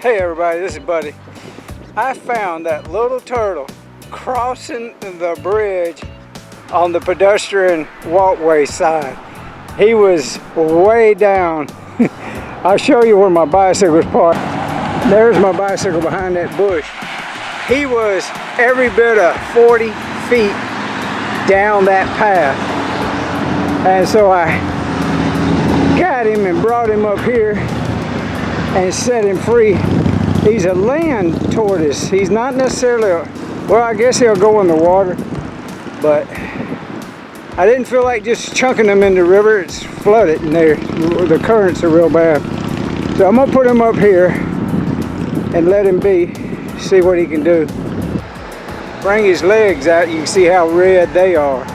Hey everybody, this is Buddy. I found that little turtle crossing the bridge on the pedestrian walkway side. He was way down. I'll show you where my bicycle was parked. There's my bicycle behind that bush. He was every bit of 40 feet down that path. And so I got him and brought him up here and set him free. He's a land tortoise. He's not necessarily well, I guess he'll go in the water, but I didn't feel like just chunking him in the river. It's flooded and the currents are real bad. So I'm gonna put him up here and let him be, see what he can do. Bring his legs out, you can see how red they are.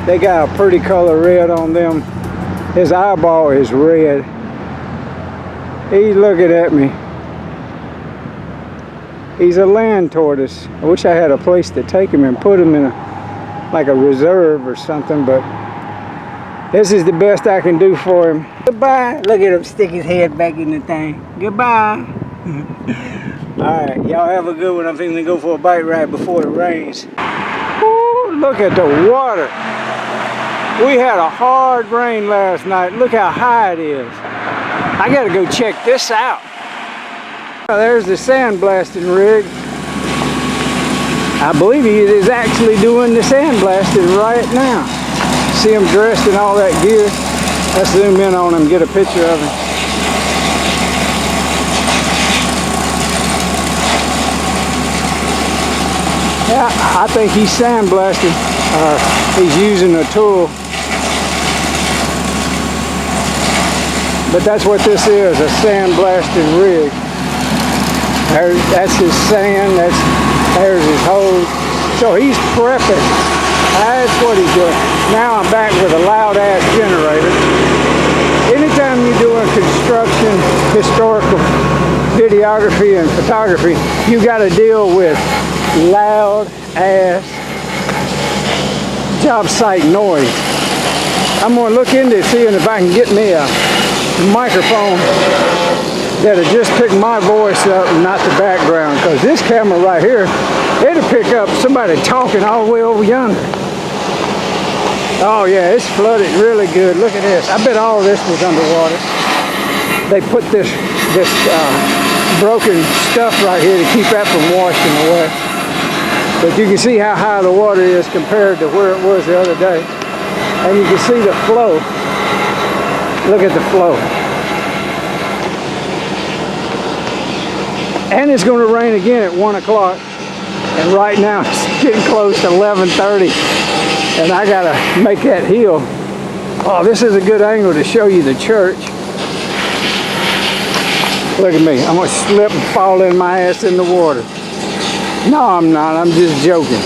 They got a pretty color red on them. His eyeball is red. He's looking at me. He's a land tortoise. I wish I had a place to take him and put him in like a reserve or something, but this is the best I can do for him. Goodbye. Look at him stick his head back in the thing. Goodbye. Alright, y'all have a good one. I'm thinking to go for a bike ride before it rains. Ooh, look at the water. We had a hard rain last night. Look how high it is. I gotta go check this out. There's the sandblasting rig. I believe he is actually doing the sandblasting right now. See him dressed in all that gear. Let's zoom in on him, get a picture of him. Yeah, I think he's sandblasting. He's using a tool. But that's what this is, a sandblasting rig. That's his sand, there's his hose. So he's prepping. That's what he's doing. Now I'm back with a loud ass generator. Anytime you're doing construction, historical videography and photography, you got to deal with loud ass job site noise. I'm going to look into seeing if I can get me a microphone that'll just pick my voice up and not the background, because this camera right here, it'll pick up somebody talking all the way over yonder. Oh yeah, it's flooded really good. Look at this. I bet all this was underwater. They put this broken stuff right here to keep that from washing away. But you can see how high the water is compared to where it was the other day. And you can see the flow. Look at the flow. And it's going to rain again at 1 o'clock. And right now it's getting close to 11:30. And I got to make that hill. Oh, this is a good angle to show you the church. Look at me. I'm going to slip and fall in my ass in the water. No, I'm not. I'm just joking.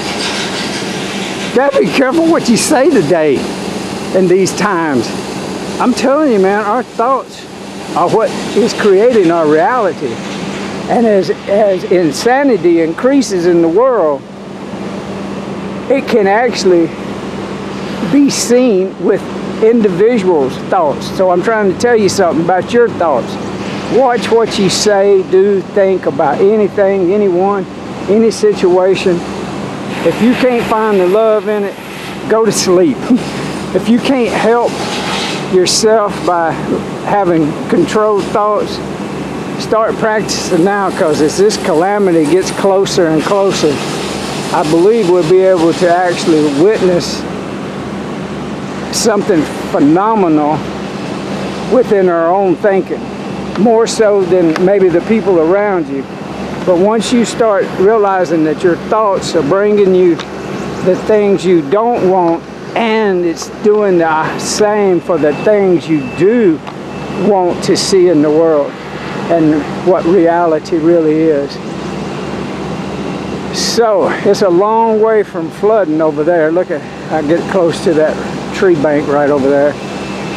Gotta be careful what you say today in these times. I'm telling you, man, our thoughts are what is creating our reality. And as insanity increases in the world, it can actually be seen with individuals' thoughts. So I'm trying to tell you something about your thoughts. Watch what you say, do, think about anything, anyone, any situation. If you can't find the love in it, go to sleep. If you can't help yourself by having controlled thoughts, start practicing now, because as this calamity gets closer and closer, I believe we'll be able to actually witness something phenomenal within our own thinking, more so than maybe the people around you. But once you start realizing that your thoughts are bringing you the things you don't want, and it's doing the same for the things you do want to see in the world and what reality really is. So it's a long way from flooding over there. Look at, I get close to that tree bank right over there,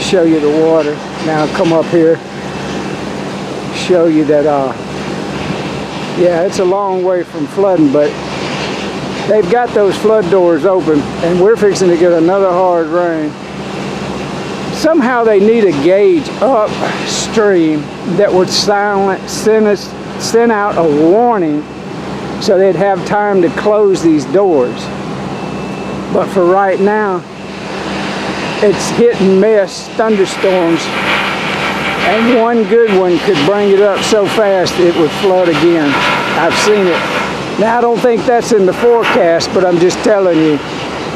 show you the water. Now come up here, show you that yeah, it's a long way from flooding, but they've got those flood doors open, and we're fixing to get another hard rain. somehow they need a gauge upstream that would send out a warning so they'd have time to close these doors. But for right now, it's hit and miss, thunderstorms, and one good one could bring it up so fast it would flood again. I've seen it. Now, I don't think that's in the forecast, but I'm just telling you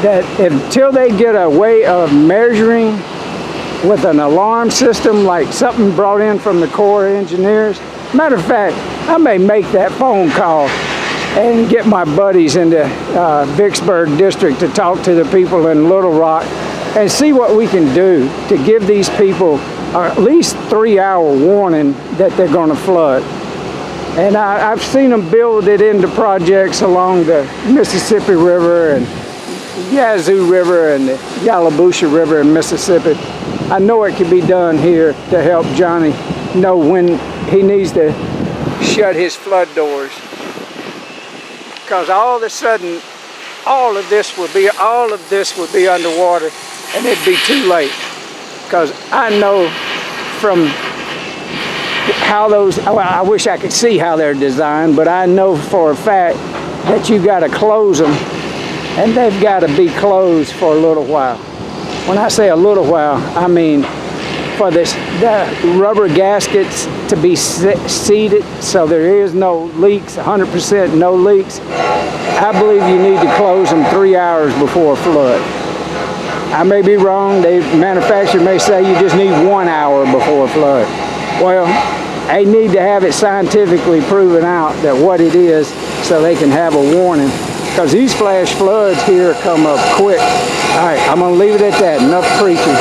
that until they get a way of measuring with an alarm system, like something brought in from the Corps of Engineers. Matter of fact, I may make that phone call and get my buddies in the Vicksburg district to talk to the people in Little Rock and see what we can do to give these people at least 3-hour warning that they're going to flood. And I've seen them build it into projects along the Mississippi River and Yazoo River and the Yalabusha River in Mississippi. I know it can be done here to help Johnny know when he needs to shut his flood doors. Because all of a sudden, all of this would be underwater, and it'd be too late. Because I know from how those, well, I wish I could see how they're designed, but I know for a fact that you got to close them, and they've got to be closed for a little while. When I say a little while, I mean for the rubber gaskets to be seated so there is no leaks, 100% no leaks. I believe you need to close them 3 hours before a flood. I may be wrong. The manufacturer may say you just need 1 hour before a flood. Well, they need to have it scientifically proven out that what it is so they can have a warning. Because these flash floods here come up quick. All right, I'm going to leave it at that. Enough preaching.